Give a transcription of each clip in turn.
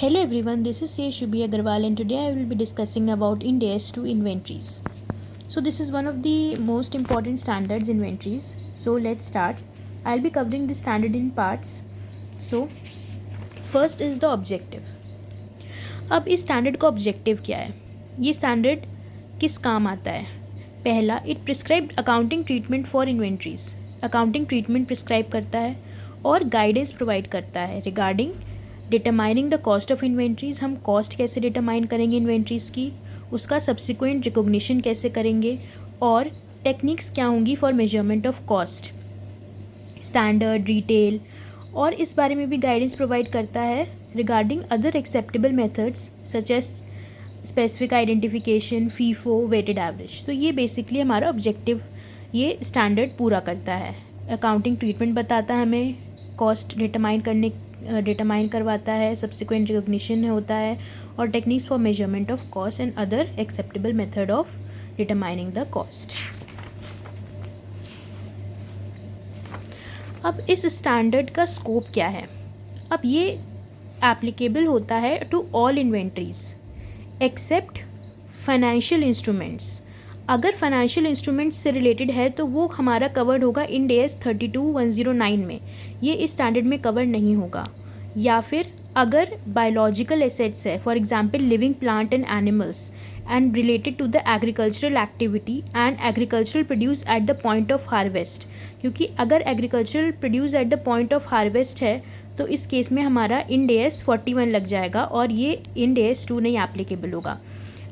Hello everyone, this is Shubhi Agarwal and today I will be discussing about Ind AS 2 inventories. So this is one of the most important standards inventories. So let's start. I'll be covering this standard in parts. So first is the objective. अब इस standard का objective क्या है? ये standard किस काम आता है? पहला, it prescribed accounting treatment for inventories. Accounting treatment prescribe करता है और गाइडेंस प्रोवाइड करता है regarding determining the cost of inventories. हम कॉस्ट कैसे डिटरमाइन करेंगे इन्वेंट्रीज की, उसका सब्सिक्वेंट रिकॉग्निशन कैसे करेंगे और टेक्निक्स क्या होंगी for measurement of cost, standard, retail, और इस बारे में भी गाइडेंस प्रोवाइड करता है regarding other acceptable methods such as specific identification, FIFO, weighted average. तो ये बेसिकली हमारा ऑब्जेक्टिव ये स्टैंडर्ड पूरा करता है. अकाउंटिंग ट्रीटमेंट बताता है हमें, कॉस्ट डिटरमाइन करवाता है, सब्सिक्वेंट रिकॉग्निशन होता है और techniques for measurement of cost and other acceptable method of determining the cost. अब इस स्टैंडर्ड का स्कोप क्या है? अब ये एप्लीकेबल होता है to all inventories except financial instruments. अगर फाइनेंशियल इंस्ट्रूमेंट्स से रिलेटेड है तो वो हमारा कवर्ड होगा इंड AS 32-109 में, ये इस स्टैंडर्ड में कवर नहीं होगा. या फिर अगर बायोलॉजिकल एसेट्स है, for example living plant and animals and related to the agricultural activity and agricultural produce at the point of harvest, क्योंकि अगर agricultural produce at the point of harvest है तो इस केस में हमारा इंड AS 41 लग जाएगा और ये इंड AS 2 नहीं एप्लीकेबल होगा.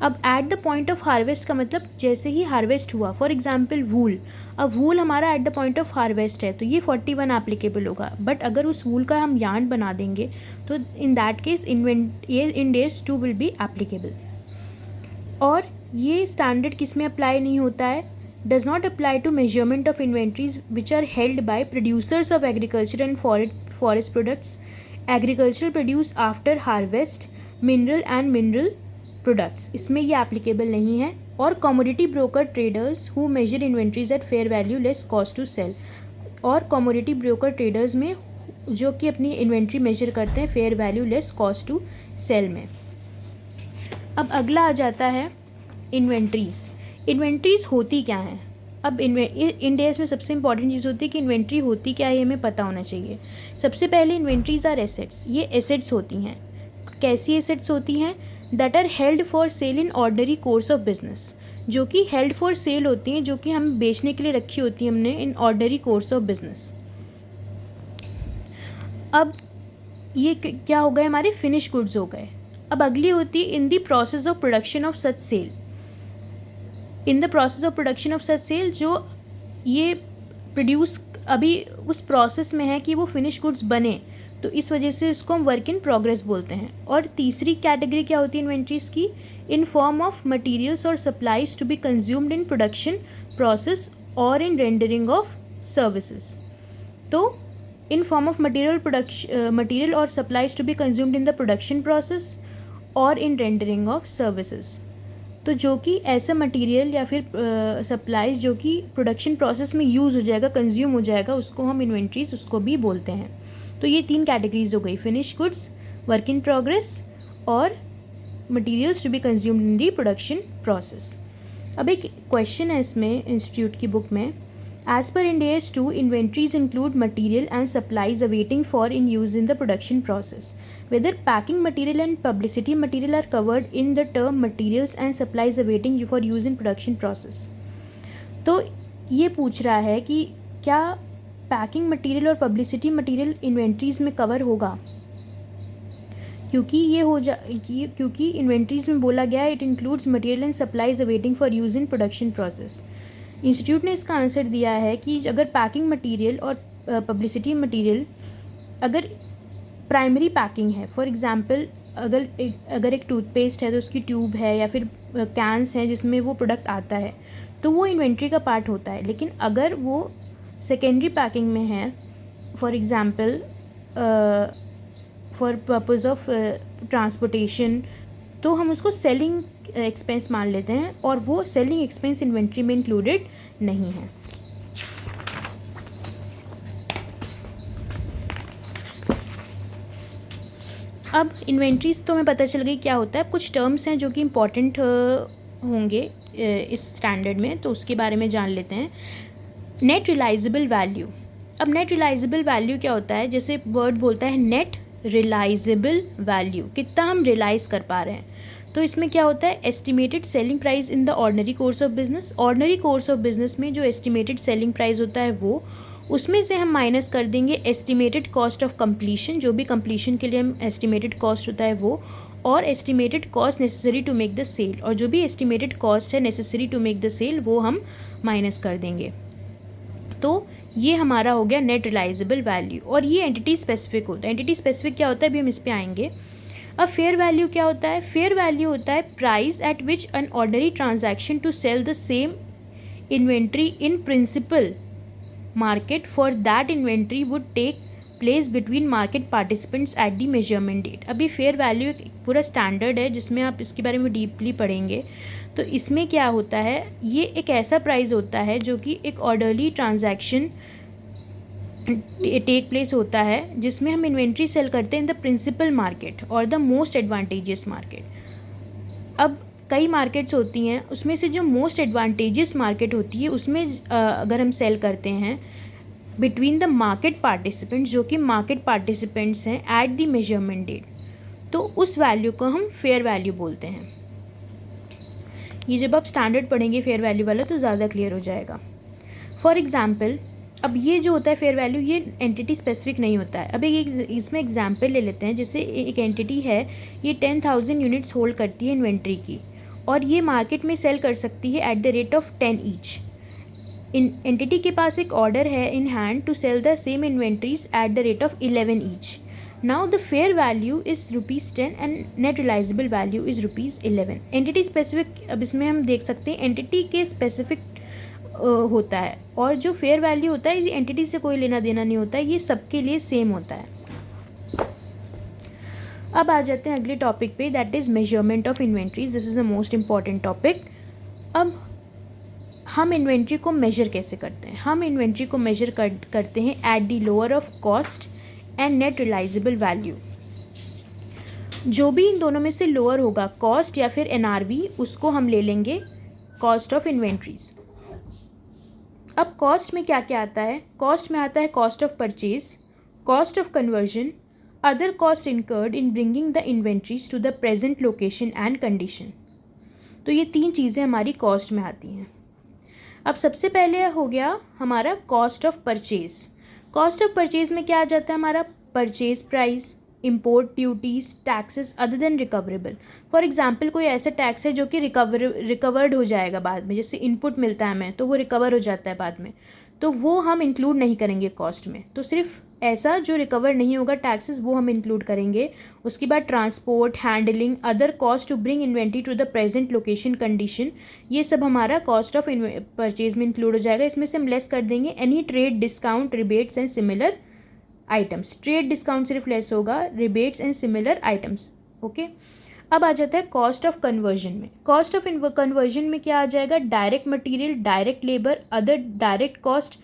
अब eight the point of harvest का मतलब जैसे ही हार्वेस्ट हुआ, फॉर एग्जांपल वूल, अब वूल हमारा eight the point of harvest है तो ये 41 एप्लीकेबल होगा. बट अगर उस वूल का हम यार्न बना देंगे तो in that case Ind AS 2 will be applicable. और ये स्टैंडर्ड किस में अप्लाई नहीं होता है? Does not apply to measurement of inventories which are held by producers of agriculture and forest products, agriculture produce after harvest, mineral and mineral products, इसमें ये applicable नहीं है. और commodity broker traders who measure inventories at fair value less cost to sell, और commodity broker traders में जो कि अपनी इन्वेंट्री मेजर करते हैं fair value less cost to sell में. अब अगला आ जाता है इन्वेंट्रीज. इन्वेंट्रीज होती क्या हैं? अब इंड AS में सबसे इंपॉर्टेंट चीज़ होती है कि इन्वेंट्री होती क्या है, हमें पता होना चाहिए. सबसे पहले इन्वेंट्रीज आर एसेट्स. ये एसेट्स होती हैं. कैसी एसेट्स होती हैं? That are held for sale in ordinary course of business, जो कि हेल्ड फॉर सेल होती हैं, जो कि हम बेचने के लिए रखी होती हैं हमने इन ऑर्डनरी कोर्स ऑफ बिजनेस. अब ये क्या हो गए? हमारे फिनिश गुड्स हो गए. अब अगली होती है in the process of production of such sale. In the process of production of such sale, जो ये प्रोड्यूस अभी उस प्रोसेस में है कि वो फिनिश गुड्स बने, तो इस वजह से इसको हम वर्क इन प्रोग्रेस बोलते हैं. और तीसरी कैटेगरी क्या होती है इन्वेंट्रीज की? इन फॉर्म ऑफ मटेरियल्स और supplies to be consumed in production process और इन रेंडरिंग ऑफ सर्विसेज. तो इन फॉर्म ऑफ मटेरियल और supplies to be consumed in the production process और इन रेंडरिंग ऑफ सर्विसेज. तो जो कि ऐसा material या फिर सप्लाईज जो कि प्रोडक्शन प्रोसेस में यूज़ हो जाएगा, कंज्यूम हो जाएगा, उसको हम इन्वेंट्रीज उसको भी बोलते हैं. तो ये 3 कैटेगरीज हो गई, finish goods, work in progress और materials to be consumed in the production process. अब एक क्वेश्चन है इसमें इंस्टीट्यूट की बुक में, as per Ind AS 2 inventories include material and supplies awaiting for in use in the production process, whether packing material and publicity material are covered in the term materials and supplies awaiting for use in production process. तो ये पूछ रहा है कि क्या packing material और publicity material inventories में cover होगा, क्योंकि इन्वेंट्रीज़ में बोला गया है it includes material and supplies awaiting for use in production process. Institute ने इसका आंसर दिया है कि अगर पैकिंग मटेरियल और पब्लिसिटी अगर प्राइमरी पैकिंग है, फॉर एग्जांपल अगर एक टूथपेस्ट है तो उसकी ट्यूब है या फिर कैंस हैं जिसमें वो प्रोडक्ट आता है, तो वो इन्वेंट्री का पार्ट होता है. लेकिन अगर वो सेकेंडरी पैकिंग में है, for example for purpose of transportation, तो हम उसको सेलिंग एक्सपेंस मान लेते हैं और वो सेलिंग एक्सपेंस इन्वेंट्री में इंक्लूडेड नहीं है. अब इन्वेंट्रीज तो हमें पता चल गई क्या होता है। कुछ टर्म्स हैं जो कि इम्पॉर्टेंट होंगे इस स्टैंडर्ड में, तो उसके बारे में जान लेते हैं। Net realizable value. अब नेट रिलाइजेबल वैल्यू क्या होता है? जैसे वर्ड बोलता है नेट रिलाइजेबल वैल्यू, कितना हम रियलाइज कर पा रहे हैं। तो इसमें क्या होता है? Estimated selling price in the ordinary course of business. Ordinary course of business में जो एस्टिमेटेड सेलिंग प्राइस होता है वो, उसमें से हम माइनस कर देंगे एस्टिमेटेड कॉस्ट ऑफ कंप्लीशन, जो भी कंप्लीशन के लिए हम एस्टिमेटेड कॉस्ट होता है वो, और estimated cost necessary to make the sale, और जो भी एस्टिमेटेड कॉस्ट है necessary to make the sale वो हम माइनस कर देंगे। तो ये हमारा हो गया नेट रिलाइजेबल वैल्यू। और ये एंटिटी स्पेसिफिक होता है। एंटिटी स्पेसिफिक क्या होता है अभी हम इस पे आएंगे। अब फेयर वैल्यू क्या होता है? फेयर वैल्यू होता है price at which an ordinary transaction to sell the same inventory in principal market for that inventory would take place between market participants at the measurement date. अभी fair value एक पूरा standard है जिसमें आप इसके बारे में डीपली पढ़ेंगे। तो इसमें क्या होता है? ये एक ऐसा प्राइस होता है जो कि एक ऑर्डरली ट्रांजैक्शन टेक प्लेस होता है जिसमें हम इन्वेंट्री सेल करते हैं इन द प्रिंसिपल मार्केट और द मोस्ट एडवांटेजियस मार्केट। अब कई मार्केट्स होती हैं, उसमें से जो मोस्ट एडवांटेजियस मार्केट होती है उसमें अगर हम सेल करते हैं बिटवीन द मार्केट पार्टिसिपेंट्स, जो कि मार्केट पार्टिसिपेंट्स हैं एट द मेजरमेंट डेट, तो उस वैल्यू को हम फेयर वैल्यू बोलते हैं। ये जब आप स्टैंडर्ड पढ़ेंगे फेयर वैल्यू वाला तो ज़्यादा क्लियर हो जाएगा। फॉर एग्जाम्पल, अब ये जो होता है फेयर वैल्यू, ये एंटिटी स्पेसिफिक नहीं होता है। अब एक इसमें एग्जाम्पल ले लेते हैं। जैसे एक एंटिटी है, ये 10,000 यूनिट्स होल्ड करती है इन्वेंट्री की, और ये मार्केट में सेल कर सकती है at the rate of 10 each. इन एंटिटी के पास एक ऑर्डर है in hand to sell the same inventories at the rate of 11 each. Now the fair value is ₹10 and net realizable value is ₹11। Entity specific, अब इसमें हम देख सकते हैं एंटिटी के स्पेसिफिक होता है, और जो फेयर वैल्यू होता है ये एंटिटी से कोई लेना देना नहीं होता है, ये सबके लिए सेम होता है। अब आ जाते हैं अगले टॉपिक पे, that is measurement of inventories. This is the most important topic. अब हम इन्वेंट्री को मेजर कैसे करते हैं? हम इन्वेंट्री को मेजर करते हैं at the lower of cost and net realizable value. जो भी इन दोनों में से लोअर होगा, कॉस्ट या फिर NRV, उसको हम ले लेंगे कॉस्ट ऑफ इन्वेंट्रीज। अब कॉस्ट में क्या क्या आता है? कॉस्ट में आता है cost of purchase, cost of conversion, other cost incurred in bringing the inventories to the present location and condition. तो ये 3 चीज़ें हमारी कॉस्ट में आती हैं। अब सबसे पहले हो गया हमारा cost of purchase. Cost of purchase में क्या आ जाता है हमारा? Purchase price, import duties, taxes other than recoverable. For example, कोई ऐसा टैक्स है जो कि रिकवर्ड हो जाएगा बाद में, जैसे इनपुट मिलता है हमें तो वो रिकवर हो जाता है बाद में, तो वो हम इंक्लूड नहीं करेंगे कॉस्ट में। तो सिर्फ ऐसा जो रिकवर नहीं होगा टैक्सेस वो हम इंक्लूड करेंगे। उसके बाद transport, handling, other cost to bring inventory to the present location condition, ये सब हमारा कॉस्ट ऑफ परचेज में इंक्लूड हो जाएगा। इसमें से हम लेस कर देंगे any trade discount, rebates and similar items. Trade discount सिर्फ लेस होगा, rebates and similar items. Okay, अब आ जाता है कॉस्ट ऑफ कन्वर्जन में। कॉस्ट ऑफ कन्वर्जन में क्या आ जाएगा? Direct material, direct labour, other direct cost,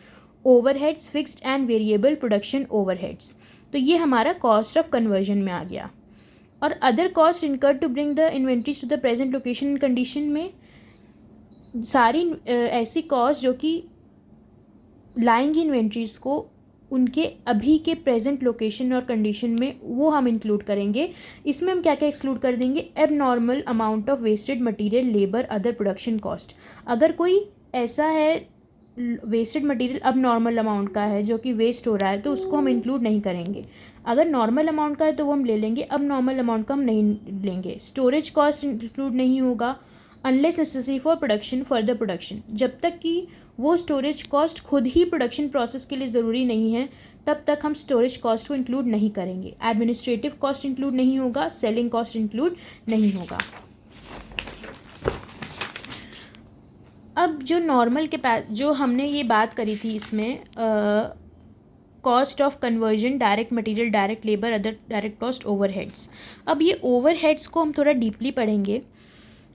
overheads, fixed and variable production overheads. तो ये हमारा कॉस्ट ऑफ कन्वर्जन में आ गया। और other cost incurred to bring the inventories to the present location and condition में सारी ऐसी कॉस्ट जो कि लाएंगी इन्वेंट्रीज को उनके अभी के प्रेजेंट लोकेशन और कंडीशन में, वो हम इंक्लूड करेंगे। इसमें हम क्या क्या एक्सक्लूड कर देंगे? Abnormal amount of wasted material, labour, other production cost. अगर कोई ऐसा है वेस्टेड मटेरियल अब नॉर्मल अमाउंट का है जो कि वेस्ट हो रहा है, तो उसको हम इंक्लूड नहीं करेंगे। अगर नॉर्मल अमाउंट का है तो वो हम ले लेंगे, अब नॉर्मल अमाउंट का हम नहीं लेंगे। स्टोरेज कॉस्ट इंक्लूड नहीं होगा unless necessary for production, further production. जब तक कि वो स्टोरेज कॉस्ट खुद ही प्रोडक्शन प्रोसेस के लिए ज़रूरी नहीं है तब तक हम स्टोरेज कॉस्ट को इंक्लूड नहीं करेंगे। एडमिनिस्ट्रेटिव कॉस्ट इंक्लूड नहीं होगा, सेलिंग कॉस्ट इंक्लूड नहीं होगा। अब जो नॉर्मल के जो हमने ये बात करी थी इसमें cost of conversion, direct material, direct labour, other direct cost, overheads. अब ये ओवरहेड्स को हम थोड़ा डीपली पढ़ेंगे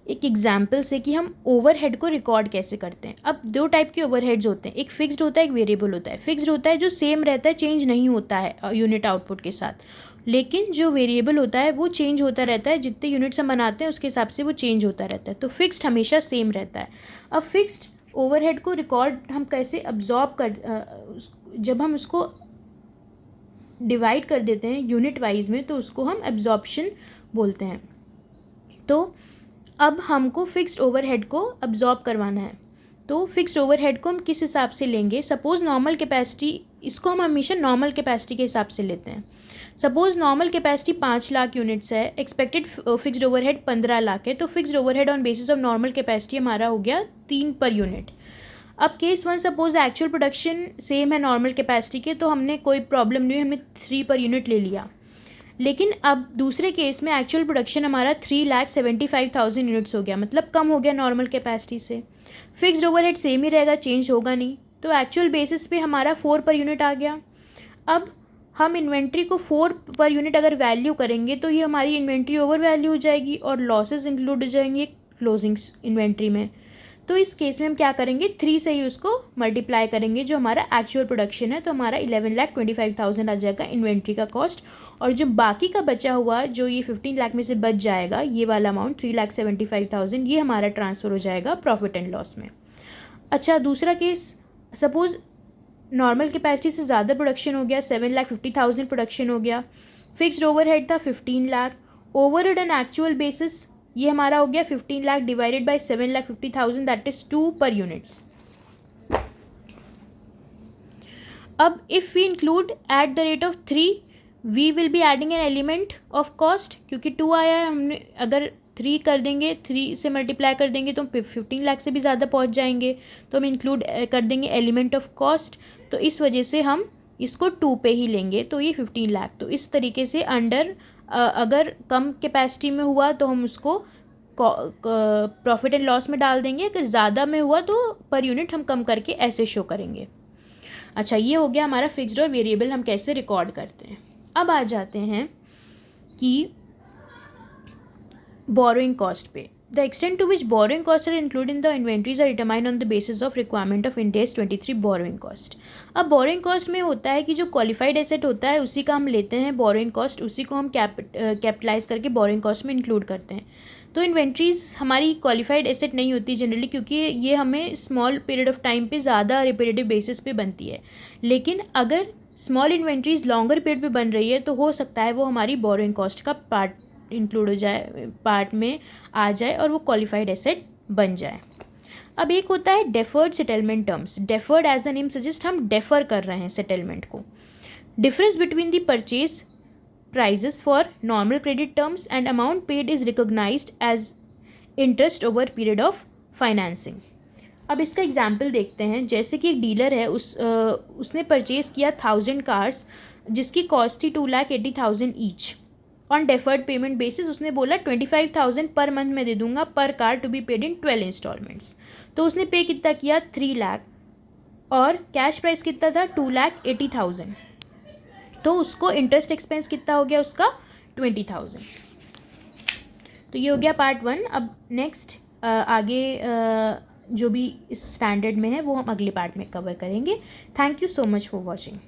एक एग्जाम्पल से कि हम ओवरहेड को रिकॉर्ड कैसे करते हैं। अब 2 टाइप के ओवरहेड्स होते हैं, एक फिक्स्ड होता है, एक वेरिएबल होता है। फिक्स्ड होता है जो सेम रहता है, चेंज नहीं होता है यूनिट आउटपुट के साथ। लेकिन जो वेरिएबल होता है वो चेंज होता रहता है, जितने यूनिट्स हम बनाते हैं उसके हिसाब से वो चेंज होता रहता है। तो फिक्स्ड हमेशा सेम रहता है। अब फिक्स्ड ओवरहेड को रिकॉर्ड हम कैसे अब्जॉर्ब जब हम उसको डिवाइड कर देते हैं यूनिट वाइज में तो उसको हम एब्जॉर्प्शन बोलते हैं। तो अब हमको फिक्स्ड ओवरहेड को अब्जॉर्ब करवाना है। तो फिक्स्ड ओवरहेड को हम किस हिसाब से लेंगे? सपोज़ नॉर्मल कैपेसिटी, इसको हम हमेशा नॉर्मल कैपेसिटी के हिसाब से लेते हैं। Suppose normal capacity 5 lakh units है, एक्सपेक्टेड फिक्स्ड ओवरहेड 15 लाख है, तो fixed overhead on basis of normal capacity हमारा हो गया 3 पर यूनिट। अब case 1 suppose actual production same है नॉर्मल कैपेसिटी के, तो हमने कोई प्रॉब्लम नहीं हुई, हमने 3 पर यूनिट ले लिया। लेकिन अब दूसरे केस में एक्चुअल प्रोडक्शन हमारा 3,75,000 यूनिट्स हो गया, मतलब कम हो गया नॉर्मल कैपेसिटी से। फिक्स्ड ओवरहेड सेम ही रहेगा, चेंज होगा नहीं, तो एक्चुअल बेसिस पे हमारा 4 पर यूनिट आ गया। अब हम इन्वेंट्री को 4 पर यूनिट अगर वैल्यू करेंगे तो ये हमारी इन्वेंट्री ओवर वैल्यू हो जाएगी और लॉसेस इंक्लूड हो जाएंगे क्लोजिंग इन्वेंट्री में। तो इस केस में हम क्या करेंगे, 3 से ही उसको मल्टीप्लाई करेंगे जो हमारा एक्चुअल प्रोडक्शन है, तो हमारा 11,25,000 आ जाएगा इन्वेंट्री का कॉस्ट। और जो बाकी का बचा हुआ, जो ये 15 लाख में से बच जाएगा, ये वाला अमाउंट 3,75,000, ये हमारा ट्रांसफ़र हो जाएगा प्रॉफिट एंड लॉस में। अच्छा, दूसरा केस, सपोज़ नॉर्मल कैपेसिटी से ज़्यादा प्रोडक्शन हो गया, 7,50,000 प्रोडक्शन हो गया, फिक्स्ड ओवरहेड था 15 lakh, overhead and actual basis ये हमारा हो गया 15 lakh divided by 7,50,000, that is 2 per units. अब if we include at the rate of 3, we will be adding an element of cost, क्योंकि 2 आया है, हमने अगर 3 कर देंगे, 3 से मल्टीप्लाई कर देंगे तो हम 15 लाख से भी ज़्यादा पहुंच जाएंगे, तो हम इंक्लूड कर देंगे एलिमेंट ऑफ कॉस्ट। तो इस वजह से हम इसको 2 पे ही लेंगे, तो ये 15 लाख। तो इस तरीके से अंडर अगर कम कैपेसिटी में हुआ तो हम उसको प्रॉफिट एंड लॉस में डाल देंगे, अगर ज़्यादा में हुआ तो पर यूनिट हम कम करके ऐसे शो करेंगे। अच्छा, ये हो गया हमारा फिक्स्ड और वेरिएबल हम कैसे रिकॉर्ड करते हैं। अब आ जाते हैं कि बोरोइंग कॉस्ट पे। The extent to which borrowing cost are include in the inventories are determined on the basis of requirement of Ind AS 23 borrowing cost. अब बोरोइंग कॉस्ट में होता है कि जो क्वालिफाइड एसेट होता है उसी का हम लेते हैं बोरोइंग कॉस्ट, उसी को हम कैपिटलाइज करके बोरोइंग कॉस्ट में इंक्लूड करते हैं। तो इन्वेंट्रीज हमारी क्वालिफाइड एसेट नहीं होती जनरली, क्योंकि ये हमें स्मॉल पीरियड ऑफ टाइम पे ज़्यादा रिपीटेटिव बेसिस पे बनती है। लेकिन अगर स्मॉल इन्वेंट्रीज लॉन्गर पीरियड पे बन रही है तो हो सकता है वो हमारी बोरोइंग कॉस्ट का पार्ट इंक्लूड हो जाए, पार्ट में आ जाए और वो क्वालिफाइड एसेट बन जाए। अब एक होता है deferred settlement terms. Deferred as the name suggest, हम डेफर कर रहे हैं सेटलमेंट को। Difference between the purchase prices for normal credit terms and amount paid is recognized as interest over period of financing। अब इसका एग्जाम्पल देखते हैं। जैसे कि एक डीलर है, उसने परचेज़ किया 1000 कार्स जिसकी कॉस्ट थी 2,80,000 each. On deferred payment basis उसने बोला 25,000 पर मंथ में दे दूंगा per car, to be paid in 12 installments. तो उसने पे कितना किया, 3 लाख, और कैश प्राइस कितना था, 2,80,000। तो उसको इंटरेस्ट एक्सपेंस कितना हो गया उसका, 20,000। तो ये हो गया पार्ट 1। अब नेक्स्ट आगे जो भी इस स्टैंडर्ड में है वो हम अगले पार्ट में कवर करेंगे। Thank you so much for watching.